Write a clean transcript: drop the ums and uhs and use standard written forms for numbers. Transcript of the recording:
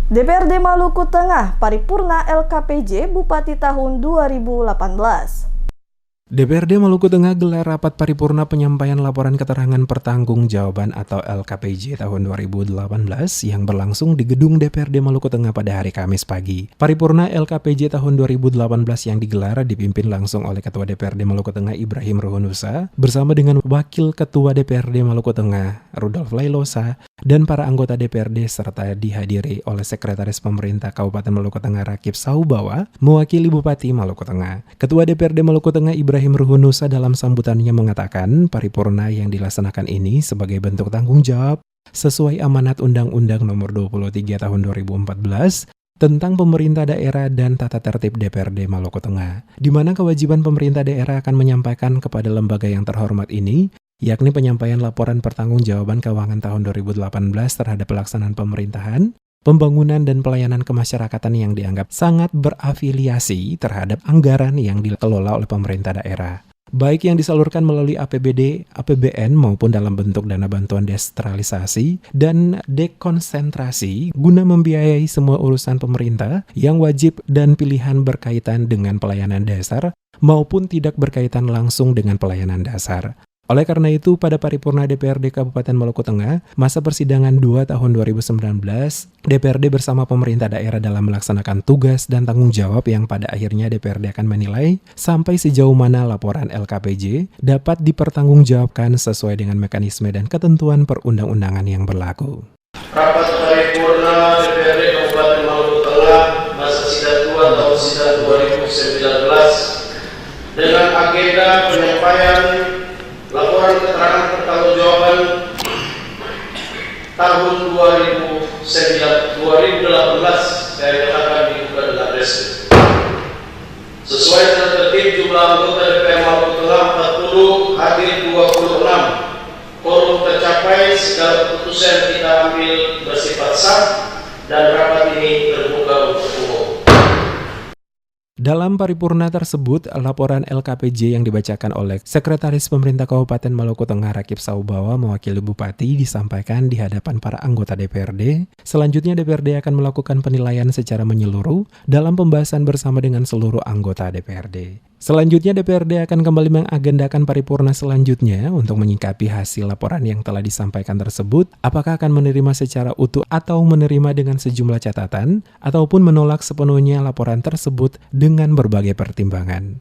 DPRD Maluku Tengah paripurna LKPJ Bupati tahun 2018. DPRD Maluku Tengah gelar rapat paripurna penyampaian laporan keterangan pertanggungjawaban atau LKPJ tahun 2018 yang berlangsung di gedung DPRD Maluku Tengah pada hari Kamis pagi. Paripurna LKPJ tahun 2018 yang digelar dipimpin langsung oleh Ketua DPRD Maluku Tengah Ibrahim Ruhunusa bersama dengan Wakil Ketua DPRD Maluku Tengah Rudolf Lailosa dan para anggota DPRD serta dihadiri oleh Sekretaris Pemerintah Kabupaten Maluku Tengah Rakib Saubawa mewakili Bupati Maluku Tengah. Ketua DPRD Maluku Tengah Ibrahim Ruhunusa dalam sambutannya mengatakan paripurna yang dilaksanakan ini sebagai bentuk tanggung jawab sesuai amanat Undang-Undang Nomor 23 Tahun 2014 tentang pemerintah daerah dan tata tertib DPRD Maluku Tengah, di mana kewajiban pemerintah daerah akan menyampaikan kepada lembaga yang terhormat ini, yakni penyampaian laporan pertanggungjawaban keuangan tahun 2018 terhadap pelaksanaan pemerintahan, pembangunan dan pelayanan kemasyarakatan yang dianggap sangat berafiliasi terhadap anggaran yang dikelola oleh pemerintah daerah, baik yang disalurkan melalui APBD, APBN maupun dalam bentuk dana bantuan desentralisasi dan dekonsentrasi guna membiayai semua urusan pemerintah yang wajib dan pilihan berkaitan dengan pelayanan dasar maupun tidak berkaitan langsung dengan pelayanan dasar. Oleh karena itu, pada paripurna DPRD Kabupaten Maluku Tengah, masa persidangan 2 tahun 2019, DPRD bersama pemerintah daerah dalam melaksanakan tugas dan tanggung jawab yang pada akhirnya DPRD akan menilai sampai sejauh mana laporan LKPJ dapat dipertanggungjawabkan sesuai dengan mekanisme dan ketentuan perundang-undangan yang berlaku. Rapat paripurna DPRD Kabupaten Maluku Tengah masa sidang 2 tahun sidang 2019 dengan agenda penyampaian laporan keterangan pertanggungjawaban tahun 2018 saya nyatakan dibuka dengan resmi. Sesuai dengan tertib jumlah anggota DPR Maluku Tengah 40, hadir 26. Quorum tercapai, segala keputusan kita ambil bersifat sah dan rapat ini terbuka untuk umum. Dalam paripurna tersebut, laporan LKPJ yang dibacakan oleh Sekretaris Pemerintah Kabupaten Maluku Tengah Rakib Saubawa mewakili Bupati disampaikan di hadapan para anggota DPRD. Selanjutnya DPRD akan melakukan penilaian secara menyeluruh dalam pembahasan bersama dengan seluruh anggota DPRD. Selanjutnya DPRD akan kembali mengagendakan paripurna selanjutnya untuk menyikapi hasil laporan yang telah disampaikan tersebut, apakah akan menerima secara utuh atau menerima dengan sejumlah catatan, ataupun menolak sepenuhnya laporan tersebut dengan berbagai pertimbangan.